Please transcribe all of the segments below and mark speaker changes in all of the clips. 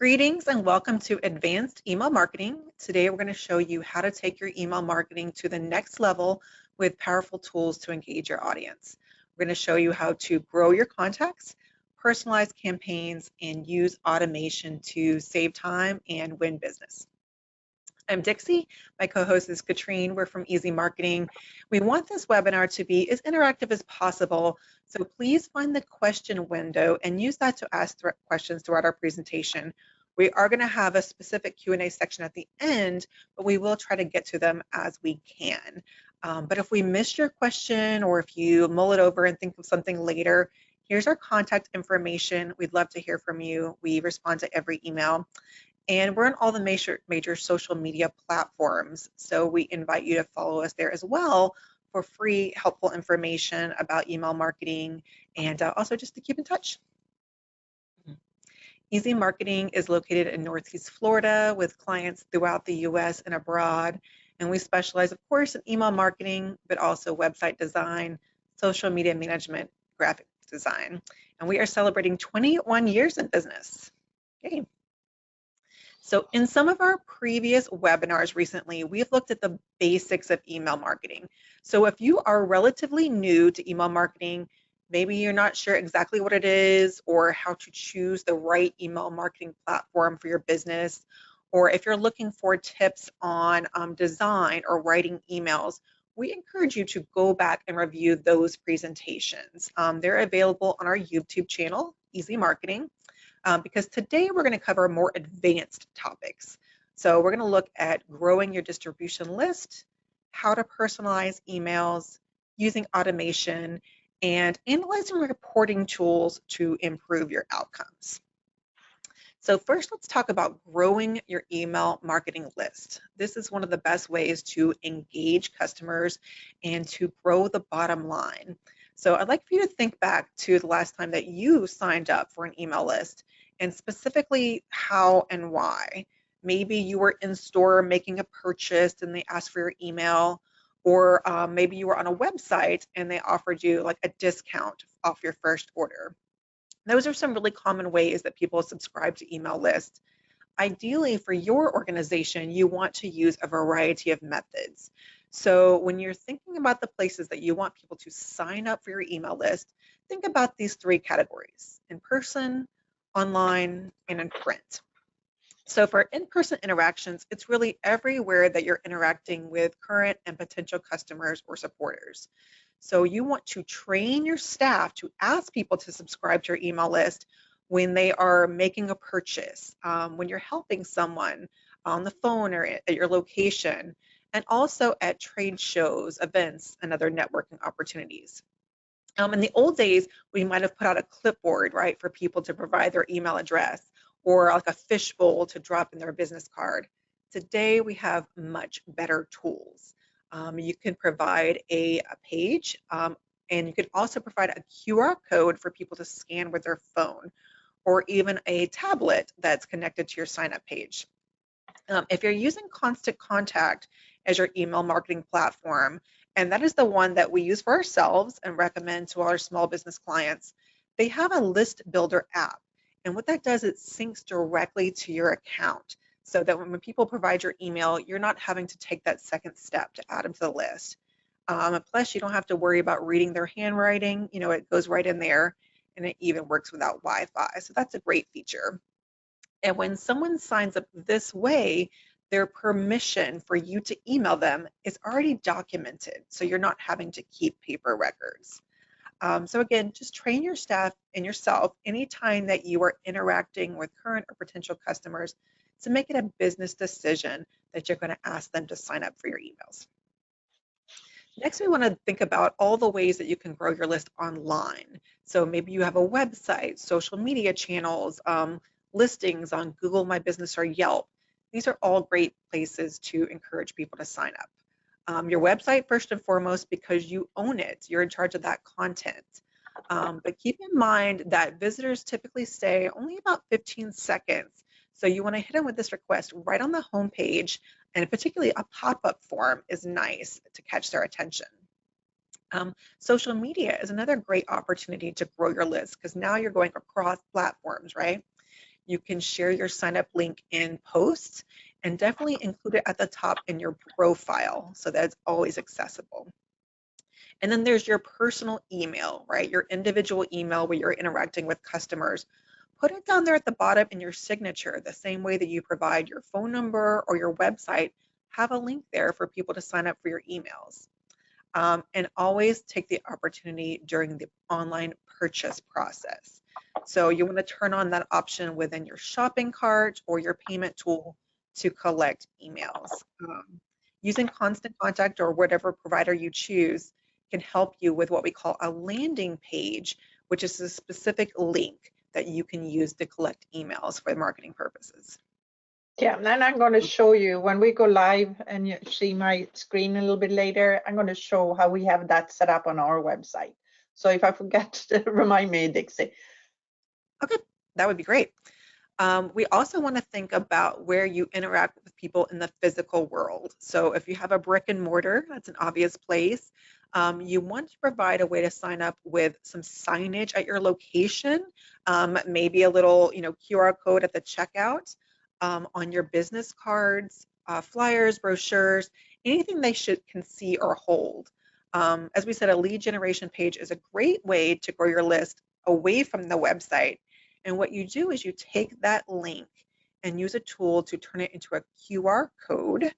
Speaker 1: Greetings and welcome to Advanced Email Marketing. Today we're going to show you how to take your email marketing to the next level with powerful tools to engage your audience. We're going to show you how to grow your contacts, personalize campaigns, and use automation to save time and win business. I'm Dixie. My co-host is Katrine. We're from Easy Marketing. We want this webinar to be as interactive as possible, so please find the question window and use that to ask questions throughout our presentation. We are going to have a specific Q&A section at the end, but we will try to get to them as we can. But if we missed your question or if you mull it over and think of something later, here's our contact information. We'd love to hear from you. We respond to every email. And we're on all the major social media platforms. So we invite you to follow us there as well for free, helpful information about email marketing and also just to keep in touch. Easy Marketing is located in Northeast Florida with clients throughout the US and abroad. And we specialize, of course, in email marketing, but also website design, social media management, graphic design. And we are celebrating 21 years in business. Yay. So in some of our previous webinars recently, we've looked at the basics of email marketing. So if you are relatively new to email marketing, maybe you're not sure exactly what it is or how to choose the right email marketing platform for your business, or if you're looking for tips on design or writing emails, we encourage you to go back and review those presentations. They're available on our YouTube channel, Easy Marketing. Because today we're going to cover more advanced topics. So we're going to look at growing your distribution list, how to personalize emails, using automation, and analyzing reporting tools to improve your outcomes. So first, let's talk about growing your email marketing list. This is one of the best ways to engage customers and to grow the bottom line. So I'd like for you to think back to the last time that you signed up for an email list and specifically how and why. Maybe you were in store making a purchase and they asked for your email, or maybe you were on a website and they offered you like a discount off your first order. Those are some really common ways that people subscribe to email lists. Ideally, for your organization, you want to use a variety of methods. So when you're thinking about the places that you want people to sign up for your email list, think about these three categories: in person, online, and in print. So for in-person interactions, it's really everywhere that you're interacting with current and potential customers or supporters. So you want to train your staff to ask people to subscribe to your email list when they are making a purchase, when you're helping someone on the phone or at your location, and also at trade shows, events, and other networking opportunities. In the old days, we might have put out a clipboard, right, for people to provide their email address, or like a fishbowl to drop in their business card. Today, we have much better tools. You can provide a page, and you can also provide a QR code for people to scan with their phone, or even a tablet that's connected to your sign-up page. If you're using Constant Contact as your email marketing platform, and that is the one that we use for ourselves and recommend to our small business clients, they have a list builder app. And what that does, it syncs directly to your account so that when people provide your email, you're not having to take that second step to add them to the list. Plus, you don't have to worry about reading their handwriting. You know, it goes right in there, and it even works without Wi-Fi. So that's a great feature. And when someone signs up this way, their permission for you to email them is already documented, so you're not having to keep paper records. So again, just train your staff and yourself anytime that you are interacting with current or potential customers to make it a business decision that you're going to ask them to sign up for your emails. Next, we want to think about all the ways that you can grow your list online. So maybe you have a website, social media channels, listings on Google My Business or Yelp. These are all great places to encourage people to sign up. Your website, first and foremost, because you own it. You're in charge of that content. But keep in mind that visitors typically stay only about 15 seconds. So you want to hit them with this request right on the home page, and particularly a pop-up form is nice to catch their attention. Social media is another great opportunity to grow your list because now you're going across platforms, right? You can share your sign up link in posts and definitely include it at the top in your profile so that it's always accessible. And then there's your personal email, right? Your individual email where you're interacting with customers. Put it down there at the bottom in your signature, the same way that you provide your phone number or your website. Have a link there for people to sign up for your emails. And always take the opportunity during the online purchase process. So you want to turn on that option within your shopping cart or your payment tool to collect emails. Using Constant Contact or whatever provider you choose can help you with what we call a landing page, which is a specific link that you can use to collect emails for marketing purposes.
Speaker 2: Yeah, and then I'm going to show you when we go live and you see my screen a little bit later, I'm going to show how we have that set up on our website. So if I forget, remind me, Dixie.
Speaker 1: Okay, that would be great. We also want to think about where you interact with people in the physical world. So if you have a brick and mortar, that's an obvious place. You want to provide a way to sign up with some signage at your location, maybe a little, QR code at the checkout, on your business cards, flyers, brochures, anything they can see or hold. As we said, a lead generation page is a great way to grow your list away from the website. And what you do is you take that link and use a tool to turn it into a QR code.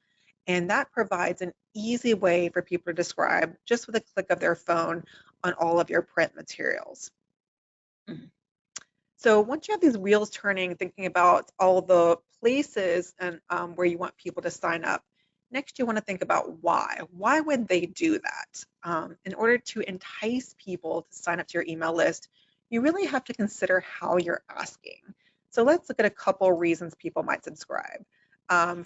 Speaker 1: And that provides an easy way for people to describe just with a click of their phone on all of your print materials. So once you have these wheels turning, thinking about all the places and where you want people to sign up, next you want to think about why. Why would they do that? In order to entice people to sign up to your email list, you really have to consider how you're asking. So let's look at a couple reasons people might subscribe.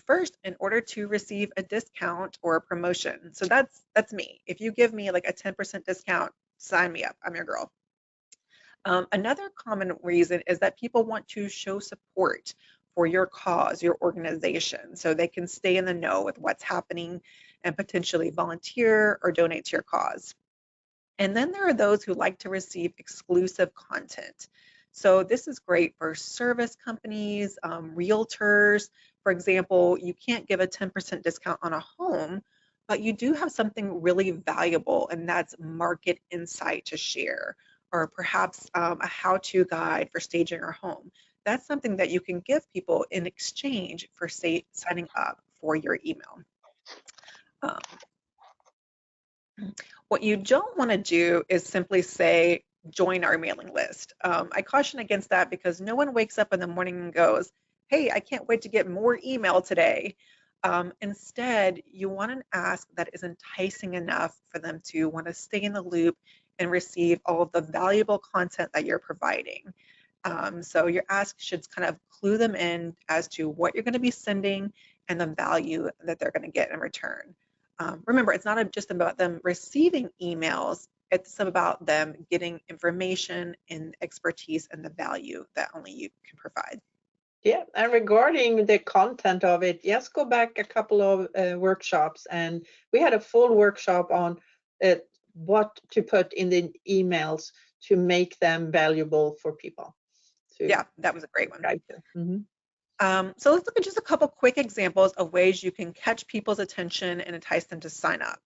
Speaker 1: First, in order to receive a discount or a promotion. So that's me. If you give me like a 10% discount, sign me up. I'm your girl. Another common reason is that people want to show support for your cause, your organization, so they can stay in the know with what's happening and potentially volunteer or donate to your cause. And then there are those who like to receive exclusive content. So this is great for service companies, realtors. For example, you can't give a 10% discount on a home, but you do have something really valuable, and that's market insight to share, or perhaps a how-to guide for staging your home. That's something that you can give people in exchange for, say, signing up for your email. What you don't want to do is simply say, join our mailing list. I caution against that because no one wakes up in the morning and goes, hey, I can't wait to get more email today. Instead, you want an ask that is enticing enough for them to want to stay in the loop and receive all of the valuable content that you're providing. So your ask should kind of clue them in as to what you're going to be sending and the value that they're going to get in return. Remember, it's not just about them receiving emails, it's about them getting information and expertise and the value that only you can provide.
Speaker 2: Yeah, and regarding the content of it, yes, go back a couple of workshops, and we had a full workshop on what to put in the emails to make them valuable for people.
Speaker 1: Yeah, that was a great one.
Speaker 2: Mm-hmm.
Speaker 1: So let's look at just a couple quick examples of ways you can catch people's attention and entice them to sign up.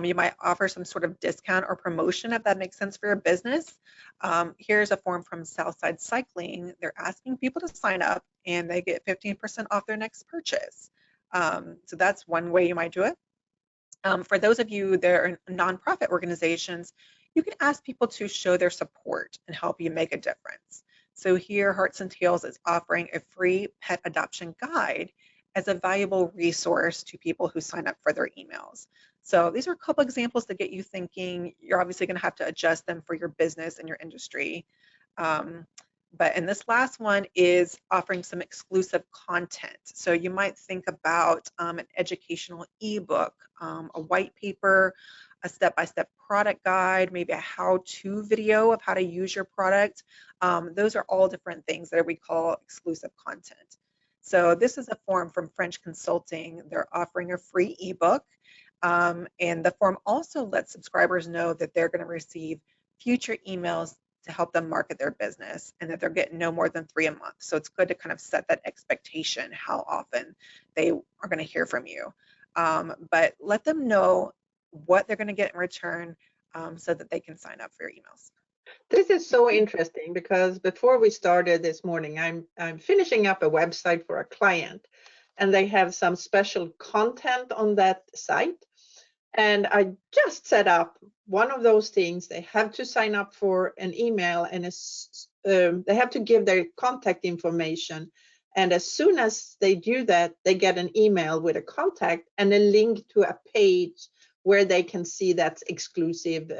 Speaker 1: You might offer some sort of discount or promotion if that makes sense for your business. Here's a form from Southside Cycling. They're asking people to sign up and they get 15% off their next purchase. So that's one way you might do it. For those of you that are in nonprofit organizations, you can ask people to show their support and help you make a difference. So here, Hearts and Tails is offering a free pet adoption guide as a valuable resource to people who sign up for their emails. So these are a couple examples to get you thinking. You're obviously going to have to adjust them for your business and your industry. And this last one is offering some exclusive content. So you might think about an educational ebook, a white paper, a step-by-step product guide, maybe a how-to video of how to use your product. Those are all different things that we call exclusive content. So this is a form from French Consulting. They're offering a free ebook. And the form also lets subscribers know that they're going to receive future emails to help them market their business, and that they're getting no more than 3 a month. So it's good to kind of set that expectation how often they are going to hear from you. But let them know what they're going to get in return, so that they can sign up for your emails.
Speaker 2: This is so interesting because before we started this morning, I'm finishing up a website for a client, and they have some special content on that site. And I just set up one of those things. They have to sign up for an email, and they have to give their contact information. And as soon as they do that, they get an email with a contact and a link to a page where they can see that exclusive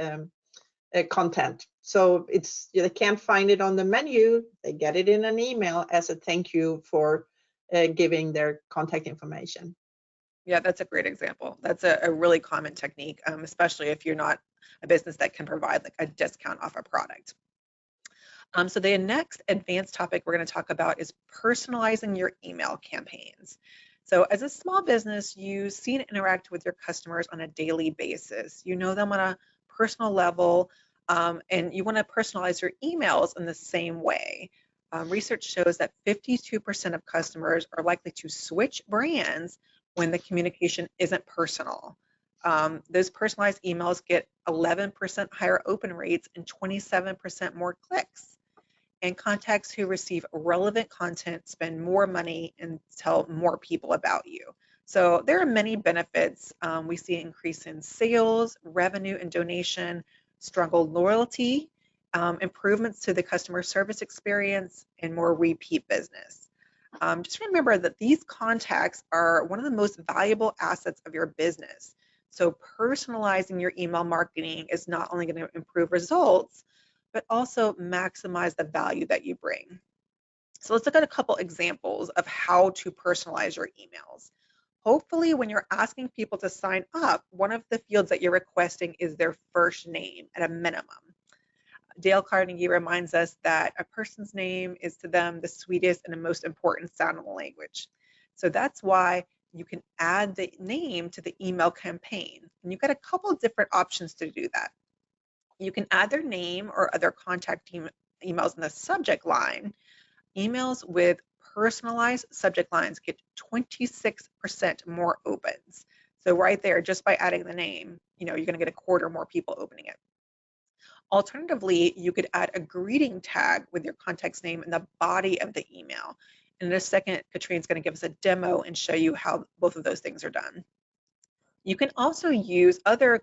Speaker 2: content. So they can't find it on the menu. They get it in an email as a thank you for giving their contact information.
Speaker 1: Yeah, that's a great example. That's a really common technique, especially if you're not a business that can provide like a discount off a product. So the next advanced topic we're going to talk about is personalizing your email campaigns. So as a small business, you see and interact with your customers on a daily basis. You know them on a personal level, and you want to personalize your emails in the same way. Research shows that 52% of customers are likely to switch brands when the communication isn't personal. Those personalized emails get 11% higher open rates and 27% more clicks. And contacts who receive relevant content spend more money and tell more people about you. So there are many benefits. We see an increase in sales, revenue, and donation, stronger loyalty, improvements to the customer service experience, and more repeat business. Just remember that these contacts are one of the most valuable assets of your business. So personalizing your email marketing is not only going to improve results, but also maximize the value that you bring. So let's look at a couple examples of how to personalize your emails. Hopefully, when you're asking people to sign up, one of the fields that you're requesting is their first name at a minimum. Dale Carnegie reminds us that a person's name is to them the sweetest and the most important sound in the language. So that's why you can add the name to the email campaign. And you've got a couple of different options to do that. You can add their name or other contact emails in the subject line. Emails with personalized subject lines get 26% more opens. So right there, just by adding the name, you're going to get a quarter more people opening it. Alternatively, you could add a greeting tag with your contact's name in the body of the email. In a second, Katrine's going to give us a demo and show you how both of those things are done. You can also use other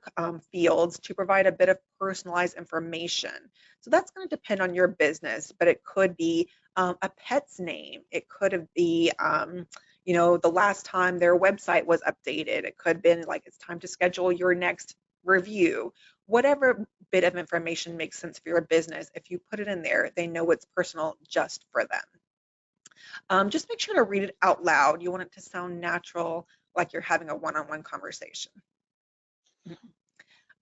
Speaker 1: fields to provide a bit of personalized information. So that's going to depend on your business, but it could be a pet's name. It could be, the last time their website was updated. It could have been like it's time to schedule your next review. Whatever bit of information makes sense for your business, if you put it in there, they know it's personal just for them. Just make sure to read it out loud. You want it to sound natural, like you're having a one-on-one conversation.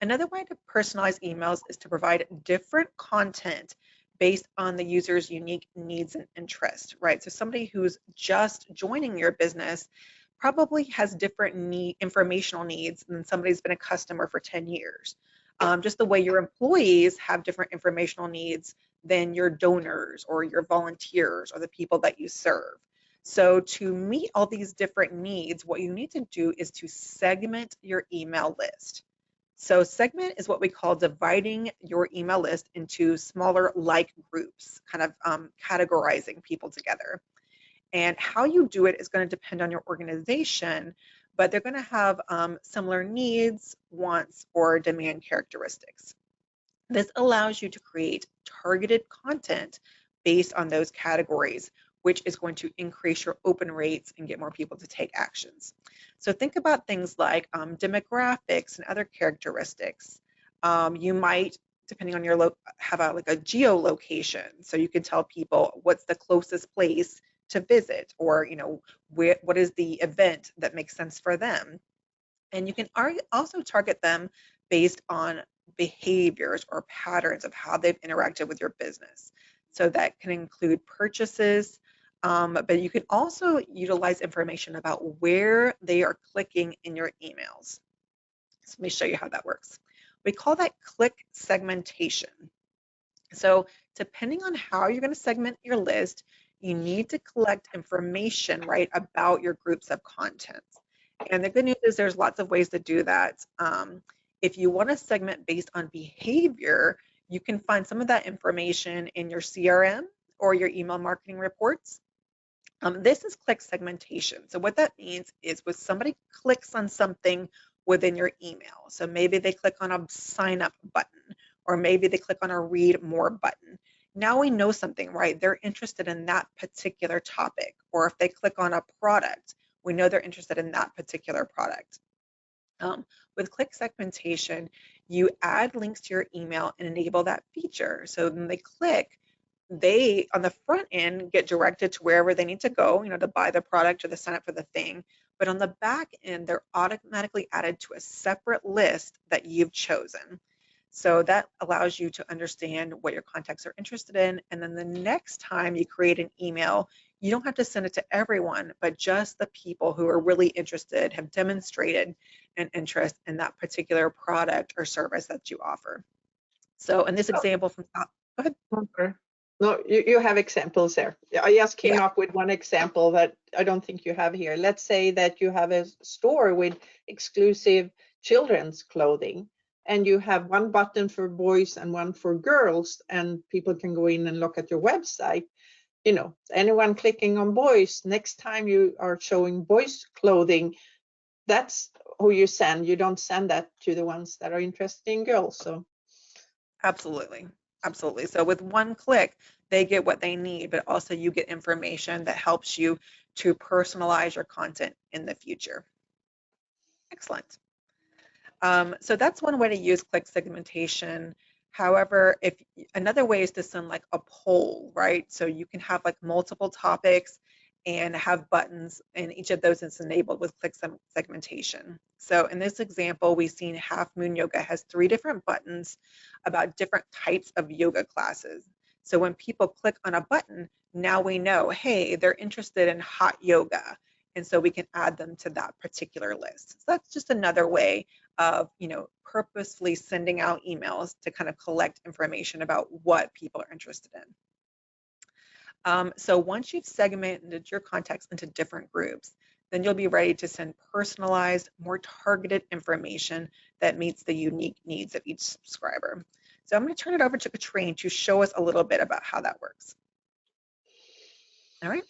Speaker 1: Another way to personalize emails is to provide different content based on the user's unique needs and interests, right? So somebody who's just joining your business probably has different informational needs than somebody who's been a customer for 10 years. Just the way your employees have different informational needs than your donors or your volunteers or the people that you serve. So to meet all these different needs, what you need to do is to segment your email list. So segment is what we call dividing your email list into smaller like groups, kind of categorizing people together. And how you do it is going to depend on your organization, but they're going to have similar needs, wants, or demand characteristics. This allows you to create targeted content based on those categories, which is going to increase your open rates and get more people to take actions. So think about things like demographics and other characteristics. You might, depending on your have a geolocation, so you can tell people what's the closest place to visit, or what is the event that makes sense for them. And you can also target them based on behaviors or patterns of how they've interacted with your business. So that can include purchases, but you can also utilize information about where they are clicking in your emails. So let me show you how that works. We call that click segmentation. So depending on how you're going to segment your list, you need to collect information, right, about your groups of content. And the good news is there's lots of ways to do that. If you want to segment based on behavior, you can find some of that information in your CRM or your email marketing reports. This is click segmentation. So what that means is when somebody clicks on something within your email, so maybe they click on a sign up button, or maybe they click on a read more button. Now we know something, right? They're interested in that particular topic. Or if they click on a product, we know they're interested in that particular product. With click segmentation, you add links to your email and enable that feature. So when they click, they on the front end get directed to wherever they need to go, to buy the product or to sign up for the thing. But on the back end, they're automatically added to a separate list that you've chosen. So that allows you to understand what your contacts are interested in. And then the next time you create an email, you don't have to send it to everyone, but just the people who are really interested, have demonstrated an interest in that particular product or service that you offer. So in this example from, go ahead.
Speaker 2: Okay. No, you have examples there. I just came
Speaker 1: Yeah.
Speaker 2: up with one example that I don't think you have here. Let's say that you have a store with exclusive children's clothing, and you have one button for boys and one for girls, and people can go in and look at your website. Anyone clicking on boys, next time you are showing boys clothing, that's who you send. You don't send that to the ones that are interested in girls. So
Speaker 1: Absolutely. Absolutely. So with one click, they get what they need, but also you get information that helps you to personalize your content in the future. Excellent. So that's one way to use click segmentation. However, if another way is to send like a poll, right? So you can have like multiple topics and have buttons, and each of those is enabled with click segmentation. So in this example, we've seen Half Moon Yoga has 3 different buttons about different types of yoga classes. So when people click on a button, now we know, hey, they're interested in hot yoga. And so we can add them to that particular list. So that's just another way of purposefully sending out emails to kind of collect information about what people are interested in. So once you've segmented your contacts into different groups, then you'll be ready to send personalized, more targeted information that meets the unique needs of each subscriber. So I'm going to turn it over to Katrine to show us a little bit about how that works. All right.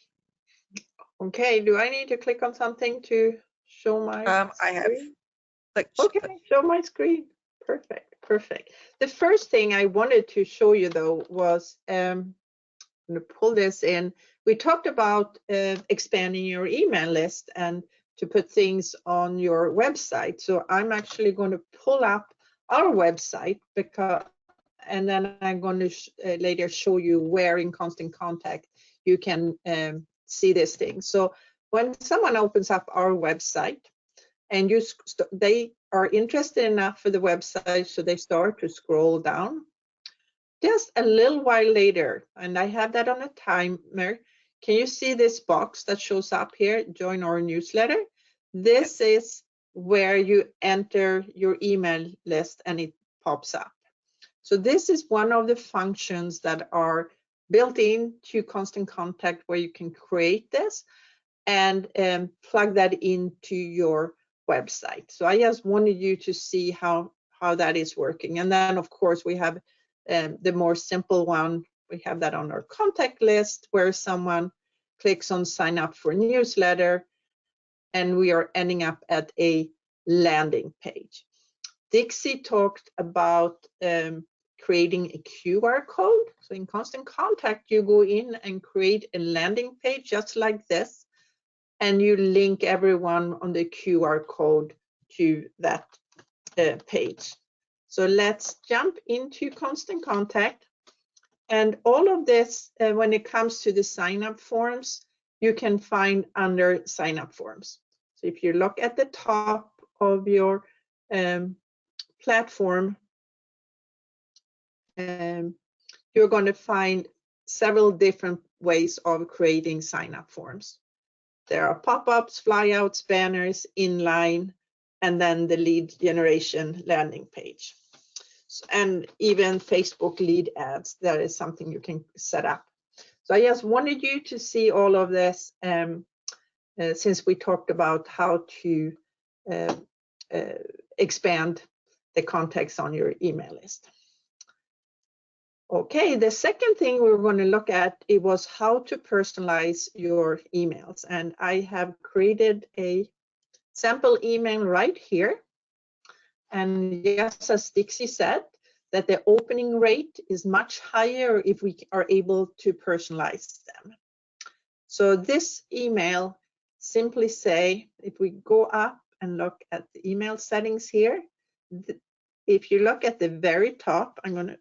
Speaker 2: Okay, do I need to click on something to show my
Speaker 1: I have
Speaker 2: screen?
Speaker 1: clicked.
Speaker 2: Okay, show my screen. Perfect, perfect. The first thing I wanted to show you though was, I'm going to pull this in. We talked about expanding your email list and to put things on your website. So I'm actually going to pull up our website and then I'm going to later show you where in Constant Contact you can see this thing. So when someone opens up our website and they are interested enough for the website, so they start to scroll down. Just a little while later, and I have that on a timer, can you see this box that shows up here, join our newsletter? This is where you enter your email list and it pops up. So this is one of the functions that are built into Constant Contact where you can create this and plug that into your website. So I just wanted you to see how that is working. And then of course we have the more simple one. We have that on our contact list where someone clicks on sign up for newsletter and we are ending up at a landing page. Dixie talked about creating a QR code. So in Constant Contact, you go in and create a landing page just like this, and you link everyone on the QR code to that page. So let's jump into Constant Contact. And all of this, when it comes to the sign-up forms, you can find under sign-up forms. So if you look at the top of your platform, you're going to find several different ways of creating sign-up forms. There are pop-ups, flyouts, banners, inline, and then the lead generation landing page. and even Facebook lead ads. That is something you can set up. So I just wanted you to see all of this since we talked about how to expand the contacts on your email list. Okay, the second thing we were going to look at, it was how to personalize your emails. And I have created a sample email right here. And yes, as Dixie said, that the opening rate is much higher if we are able to personalize them. So this email simply say, if we go up and look at the email settings here, if you look at the very top, I'm going to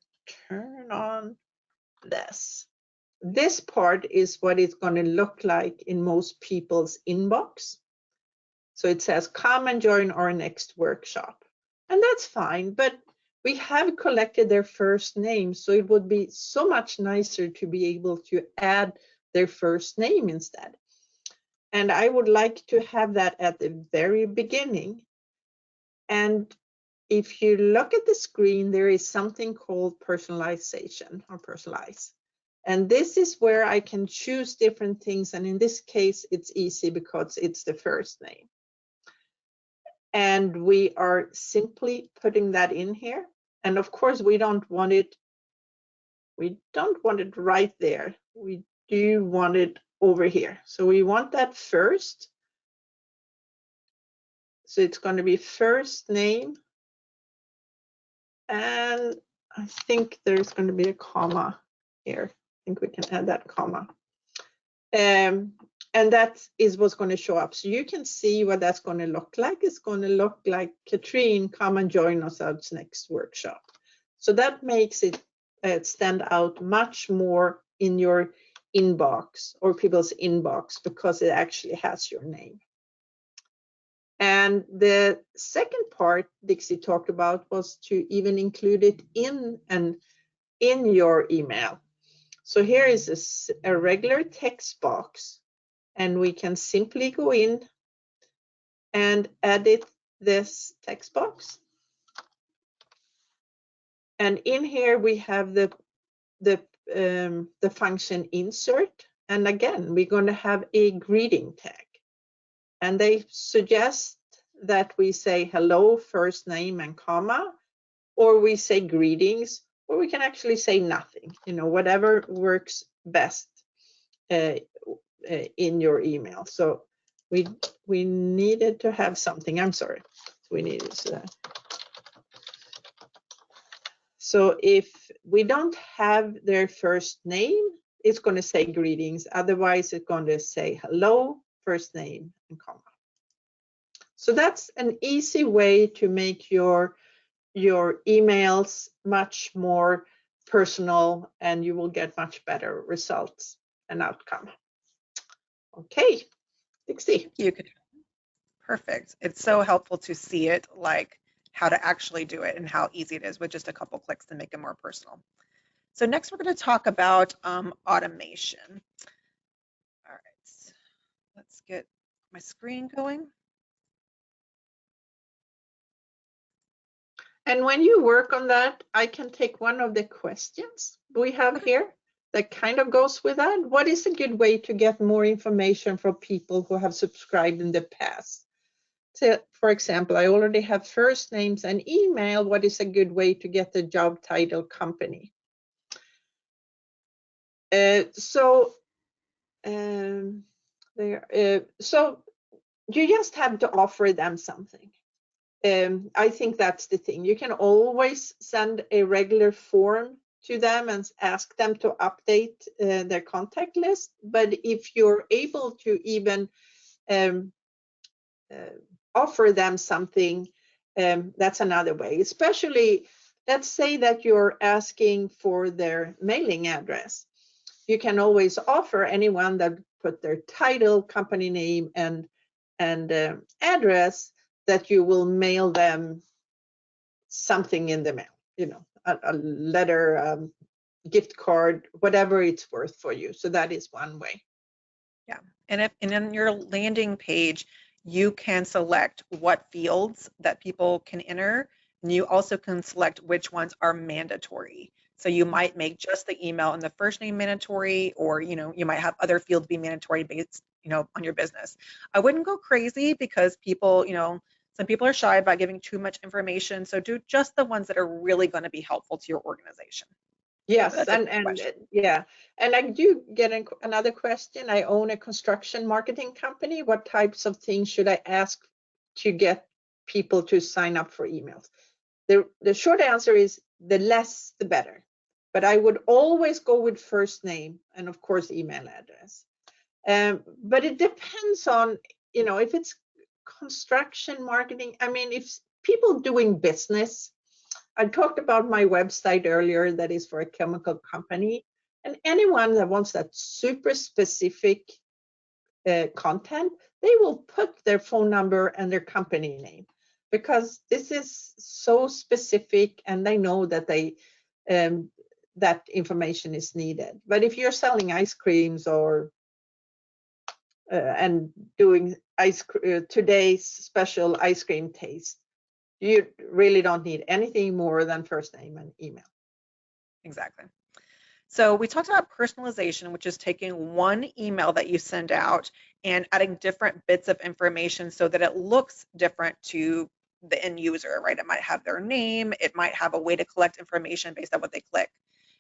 Speaker 2: turn on this. This part is what it's going to look like in most people's inbox. So it says, come and join our next workshop. And that's fine, but we have collected their first name, so it would be so much nicer to be able to add their first name instead. And I would like to have that at the very beginning. And if you look at the screen, there is something called personalization or personalize. And this is where I can choose different things. And in this case, it's easy because it's the first name. And we are simply putting that in here. And of course, we don't want it right there. We do want it over here. So we want that first. So it's going to be first name. And I think there's going to be a comma here. I think we can add that comma. And that is what's going to show up. So you can see what that's going to look like. It's going to look like, Katrine, come and join us at next workshop. So that makes it stand out much more in your inbox or people's inbox because it actually has your name. And the second part Dixie talked about was to even include it in your email. So here is a regular text box, and we can simply go in and edit this text box. And in here we have the function insert. And again, we're going to have a greeting tag. And they suggest that we say hello, first name and comma, or we say greetings, or we can actually say nothing, whatever works best in your email. So we needed to have something. I'm sorry. We needed so if we don't have their first name, it's going to say greetings. Otherwise, it's going to say hello, first name, and comma. So that's an easy way to make your emails much more personal, and you will get much better results and outcome. Okay, Dixie.
Speaker 1: Thank you. Perfect. It's so helpful to see it, like how to actually do it and how easy it is with just a couple clicks to make it more personal. So next we're going to talk about automation. All right, let's get my screen going.
Speaker 2: And when you work on that, I can take one of the questions we have here that kind of goes with that. What is a good way to get more information from people who have subscribed in the past? So, for example, I already have first names and email. What is a good way to get the job title company? So you just have to offer them something. I think that's the thing. You can always send a regular form to them and ask them to update their contact list. But if you're able to even offer them something, that's another way. Especially, let's say that you're asking for their mailing address. You can always offer anyone that put their title, company name, and address that you will mail them something in the mail, a letter, gift card, whatever it's worth for you. So that is one way.
Speaker 1: Yeah, and in your landing page, you can select what fields that people can enter And you also can select which ones are mandatory. So you might make just the email and the first name mandatory, or you might have other fields be mandatory based, on your business. I wouldn't go crazy because people, some people are shy about giving too much information. So do just the ones that are really going to be helpful to your organization. But
Speaker 2: Yes,
Speaker 1: that's a
Speaker 2: and
Speaker 1: good question.
Speaker 2: yeah, and I do get another question. I own a construction marketing company. What types of things should I ask to get people to sign up for emails? The short answer is the less the better. But I would always go with first name and of course email address. But it depends on, if it's construction marketing. I mean, if people doing business, I talked about my website earlier that is for a chemical company, and anyone that wants that super specific content, they will put their phone number and their company name because this is so specific and they know that that information is needed. But if you're selling ice creams or and doing today's special ice cream taste, you really don't need anything more than first name and email.
Speaker 1: Exactly. So we talked about personalization, which is taking one email that you send out and adding different bits of information so that it looks different to the end user, right? It might have their name, it might have a way to collect information based on what they click.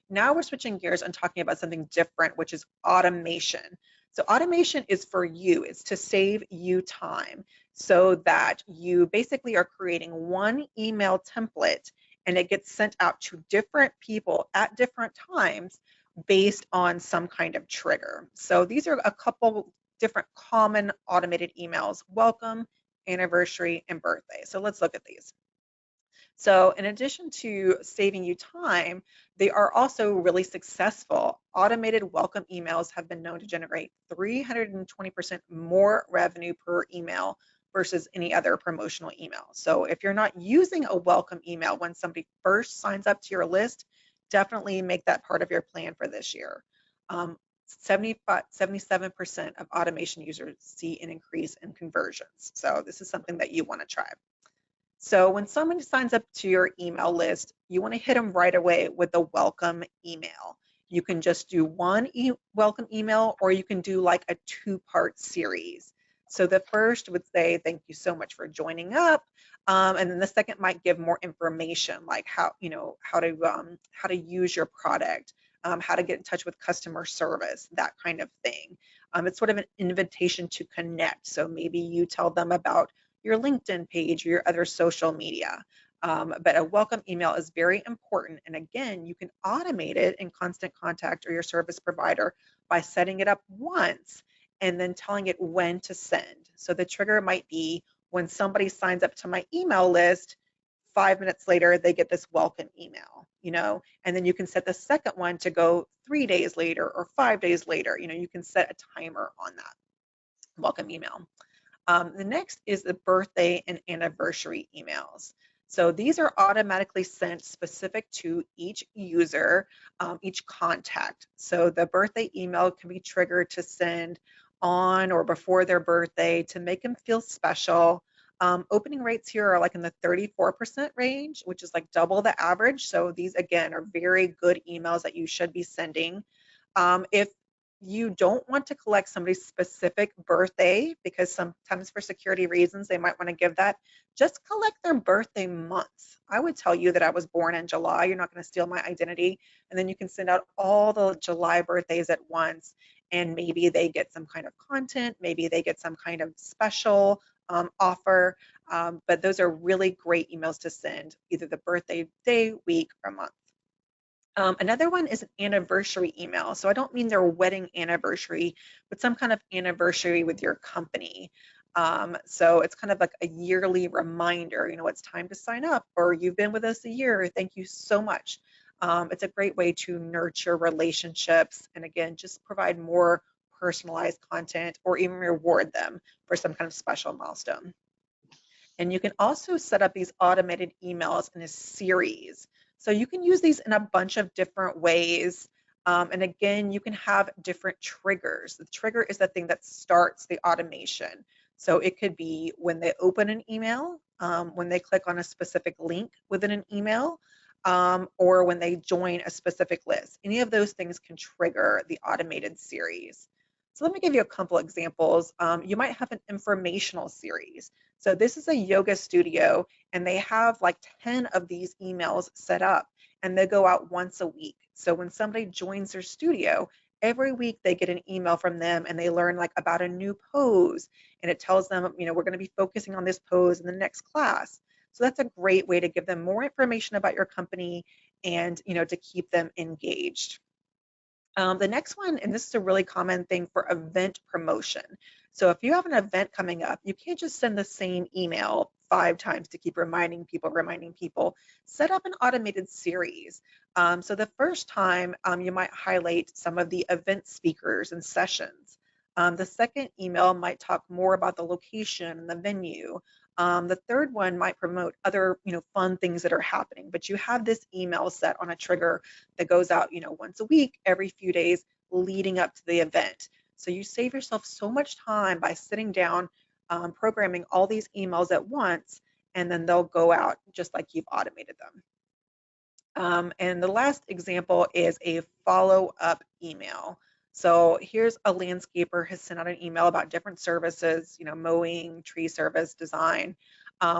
Speaker 1: Now we're switching gears and talking about something different, which is automation. So automation is for you, it's to save you time so that you basically are creating one email template and it gets sent out to different people at different times based on some kind of trigger. So these are a couple different common automated emails: welcome, anniversary, and birthday. So let's look at these. So in addition to saving you time, they are also really successful. Automated welcome emails have been known to generate 320% more revenue per email versus any other promotional email. So if you're not using a welcome email when somebody first signs up to your list, definitely make that part of your plan for this year. 77% of automation users see an increase in conversions. So this is something that you want to try. So when someone signs up to your email list, you want to hit them right away with a welcome email. You can just do one welcome email, or you can do like a two-part series. So the first would say, thank you so much for joining up. And then the second might give more information, like how to use your product, how to get in touch with customer service, that kind of thing. It's sort of an invitation to connect. So maybe you tell them about your LinkedIn page or your other social media. But a welcome email is very important. And again, you can automate it in Constant Contact or your service provider by setting it up once and then telling it when to send. So the trigger might be when somebody signs up to my email list, 5 minutes later, they get this welcome email, and then you can set the second one to go 3 days later or 5 days later. You can set a timer on that welcome email. The next is the birthday and anniversary emails. So these are automatically sent specific to each user, each contact. So the birthday email can be triggered to send on or before their birthday to make them feel special. Opening rates here are like in the 34% range, which is like double the average. So these, again, are very good emails that you should be sending. If you don't want to collect somebody's specific birthday, because sometimes for security reasons they might want to give that, just collect their birthday month. I would tell you that I was born in July. You're not going to steal my identity. And then you can send out all the July birthdays at once, and maybe they get some kind of content, maybe they get some kind of special offer. But those are really great emails to send, either the birthday day, week, or month. Another one is an anniversary email. So I don't mean their wedding anniversary, but some kind of anniversary with your company. So it's kind of like a yearly reminder, it's time to sign up, or you've been with us a year, thank you so much. It's a great way to nurture relationships and, again, just provide more personalized content or even reward them for some kind of special milestone. And you can also set up these automated emails in a series. So you can use these in a bunch of different ways. And again, you can have different triggers. The trigger is the thing that starts the automation. So it could be when they open an email, when they click on a specific link within an email, or when they join a specific list. Any of those things can trigger the automated series. So let me give you a couple examples. You might have an informational series. So this is a yoga studio, and they have like 10 of these emails set up, and they go out once a week. So when somebody joins their studio, every week they get an email from them, and they learn like about a new pose, and it tells them, we're going to be focusing on this pose in the next class. So that's a great way to give them more information about your company and, to keep them engaged. The next one, and this is a really common thing for event promotion. So if you have an event coming up, you can't just send the same email 5 times to keep reminding people. Set up an automated series. So the first time, you might highlight some of the event speakers and sessions. The second email might talk more about the location and the venue. The third one might promote other, fun things that are happening, but you have this email set on a trigger that goes out, once a week, every few days leading up to the event. So you save yourself so much time by sitting down, programming all these emails at once, and then they'll go out just like you've automated them. And the last example is a follow-up email. So here's a landscaper has sent out an email about different services, mowing, tree service, design.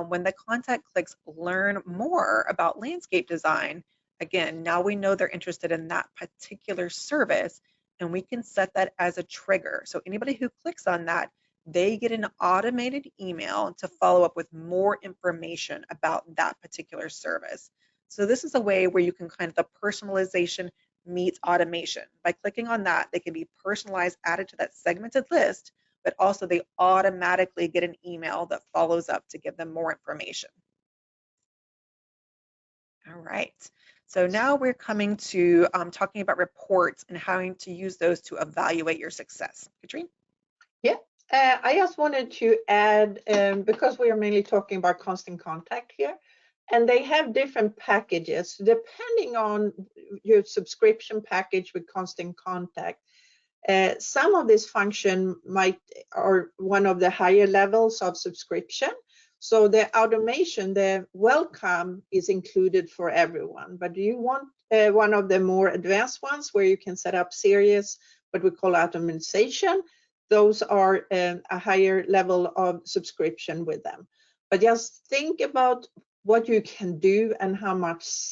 Speaker 1: When the contact clicks learn more about landscape design, again, now we know they're interested in that particular service, and we can set that as a trigger. So anybody who clicks on that, they get an automated email to follow up with more information about that particular service. So this is a way where you can the personalization meets automation. By clicking on that, they can be personalized, added to that segmented list, but also they automatically get an email that follows up to give them more information. All right. So now we're coming to talking about reports and how to use those to evaluate your success. Katrine?
Speaker 2: Yeah, I just wanted to add, because we are mainly talking about constant contact here, and they have different packages depending on your subscription package with constant contact. Some of this function are one of the higher levels of subscription. So the automation, the welcome is included for everyone, but do you want one of the more advanced ones where you can set up serious, what we call automation? Those are a higher level of subscription with them. But just think about what you can do and how much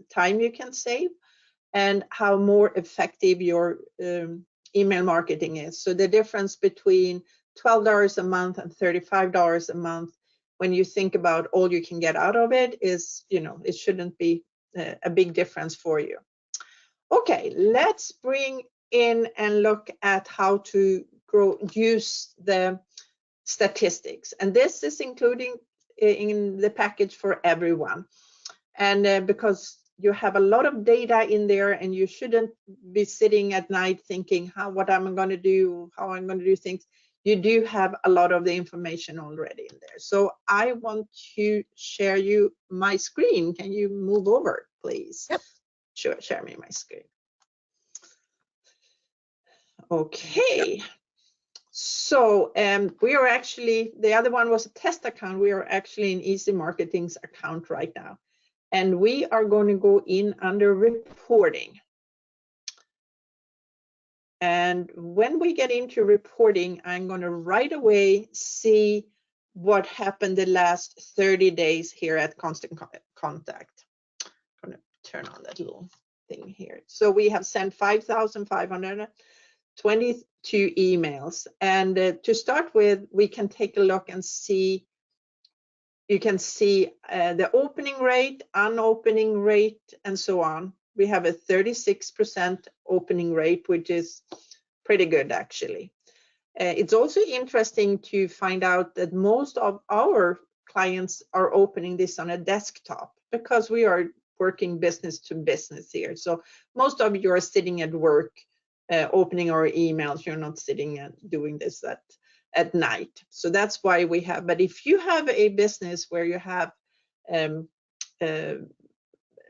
Speaker 2: time you can save, and how more effective your email marketing is. So the difference between $12 a month and $35 a month, when you think about all you can get out of it, is, it shouldn't be a big difference for you. Okay, let's bring in and look at how to use the statistics. And this is including in the package for everyone. And because you have a lot of data in there, and you shouldn't be sitting at night thinking what am I going to do, how I'm going to do things. You do have a lot of the information already in there. So I want to share you my screen. Can you move over, please?
Speaker 1: Yep.
Speaker 2: Sure, share me my screen. Okay. So we are actually, the other one was a test account. We are actually in Easy Marketing's account right now. And we are going to go in under reporting. And when we get into reporting, I'm going to right away see what happened the last 30 days here at Constant Contact. I'm going to turn on that little thing here. So we have sent 5,522 emails. And to start with, we can take a look and see. You can see the opening rate, unopening rate, and so on. We have a 36% opening rate, which is pretty good, actually. It's also interesting to find out that most of our clients are opening this on a desktop, because we are working business to business here. So most of you are sitting at work opening our emails. You're not sitting and doing this at night. So that's why we have, but if you have a business where you have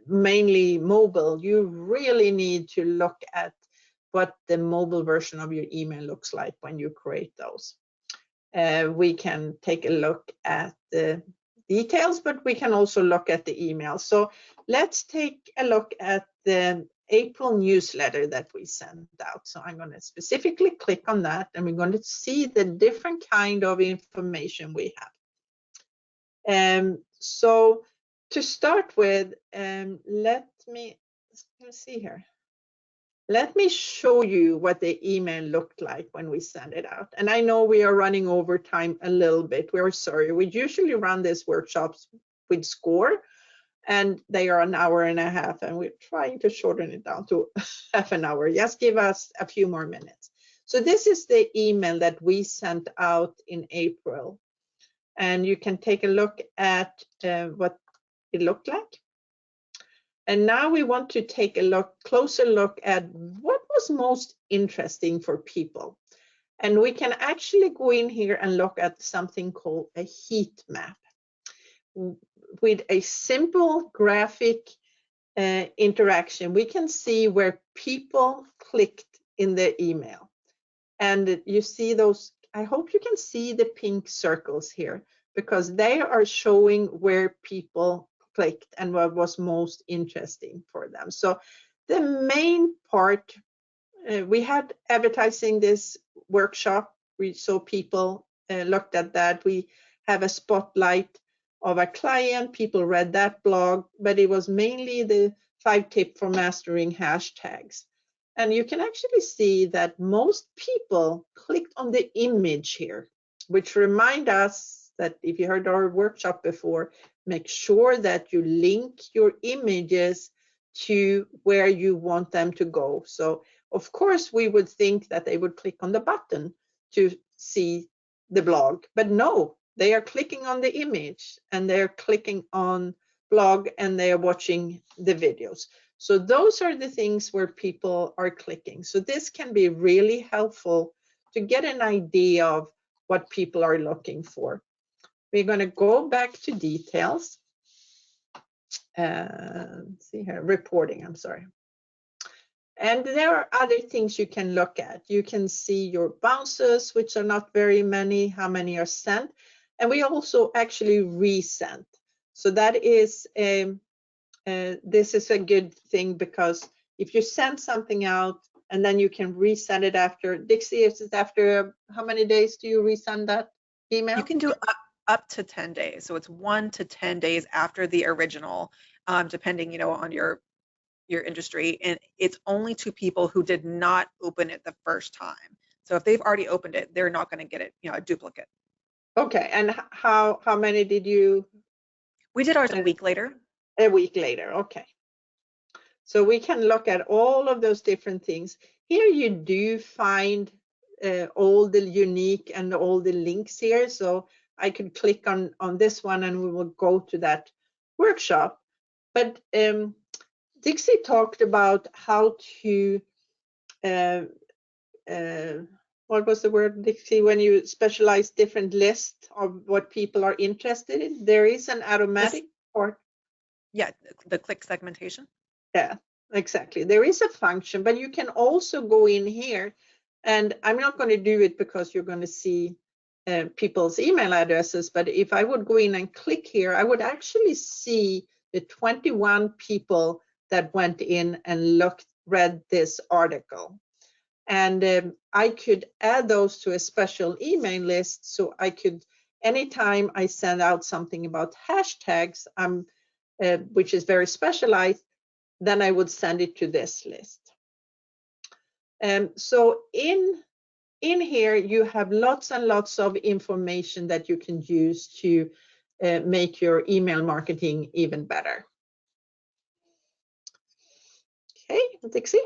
Speaker 2: mainly mobile, you really need to look at what the mobile version of your email looks like when you create those. We can take a look at the details, but we can also look at the email. So let's take a look at the April newsletter that we sent out. So I'm going to specifically click on that, and we're going to see the different kind of information we have. So to start with, let me see here. Let me show you what the email looked like when we sent it out. And I know we are running over time a little bit. We're sorry. We usually run these workshops with SCORE, and they are an hour and a half, and we're trying to shorten it down to half an hour. Just give us a few more minutes. So this is the email that we sent out in April. And you can take a look at what it looked like. And now we want to take a closer look at what was most interesting for people. And we can actually go in here and look at something called a heat map. With a simple graphic interaction, we can see where people clicked in the email. And you see those, I hope you can see the pink circles here, because they are showing where people clicked and what was most interesting for them. So the main part, we had advertising this workshop. We saw people looked at that. We have a spotlight of a client. People read that blog, but it was mainly the 5 tips for mastering hashtags. And you can actually see that most people clicked on the image here, which remind us that if you heard our workshop before, make sure that you link your images to where you want them to go. So of course we would think that they would click on the button to see the blog, but no, they are clicking on the image and they're clicking on blog and they are watching the videos. So those are the things where people are clicking. So this can be really helpful to get an idea of what people are looking for. We're going to go back to details. Let's see here, reporting, I'm sorry. And there are other things you can look at. You can see your bounces, which are not very many, how many are sent. And we also actually resent. So that is this is a good thing, because if you send something out and then you can resend it after, Dixie, is it after how many days do you resend that email?
Speaker 1: You can do up to 10 days. So it's 1 to 10 days after the original, depending, on your industry. And it's only to people who did not open it the first time. So if they've already opened it, they're not going to get it, a duplicate.
Speaker 2: Okay, and how many did you?
Speaker 1: We did ours a week later.
Speaker 2: A week later, okay. So we can look at all of those different things. Here you do find all the unique and all the links here. So I could click on this one and we will go to that workshop. But Dixie talked about how to, what was the word, Dixie, when you specialize different lists of what people are interested in? There is an automatic part.
Speaker 1: Yeah, the click segmentation.
Speaker 2: Yeah, exactly. There is a function, but you can also go in here, and I'm not going to do it because you're going to see people's email addresses, but if I would go in and click here, I would actually see the 21 people that went in and read this article. And I could add those to a special email list, so I could, anytime I send out something about hashtags, which is very specialized, then I would send it to this list. So in here, you have lots and lots of information that you can use to make your email marketing even better. Okay, Dixie.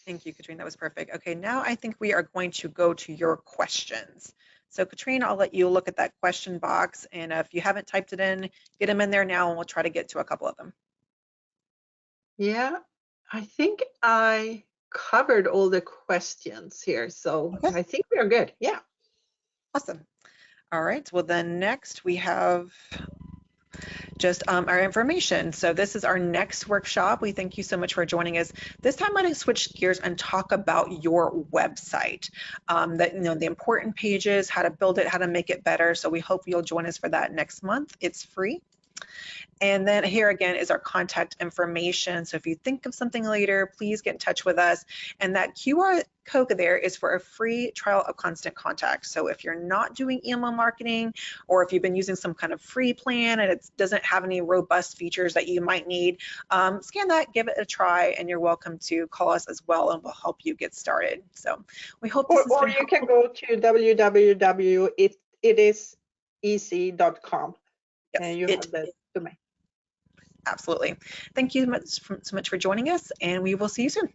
Speaker 1: Thank you, Katrine. That was perfect. Okay, now I think we are going to go to your questions. So Katrine, I'll let you look at that question box, and if you haven't typed it in, get them in there now, and we'll try to get to a couple of them.
Speaker 2: Yeah, I think I covered all the questions here, so okay. I think we are good. Yeah.
Speaker 1: Awesome. All right, well then next we have just our information. So this is our next workshop. We thank you so much for joining us. This time I'm going to switch gears and talk about your website, the important pages, how to build it, how to make it better. So we hope you'll join us for that next month. It's free. And then here again is our contact information. So if you think of something later, please get in touch with us. And that QR code there is for a free trial of Constant Contact. So if you're not doing email marketing, or if you've been using some kind of free plan and it doesn't have any robust features that you might need, scan that, give it a try, and you're welcome to call us as well, and we'll help you get started. So we hope this
Speaker 2: or you can go to www.itiseasy.com and you have the domain.
Speaker 1: Absolutely. Thank you so much for joining us, and we will see you soon.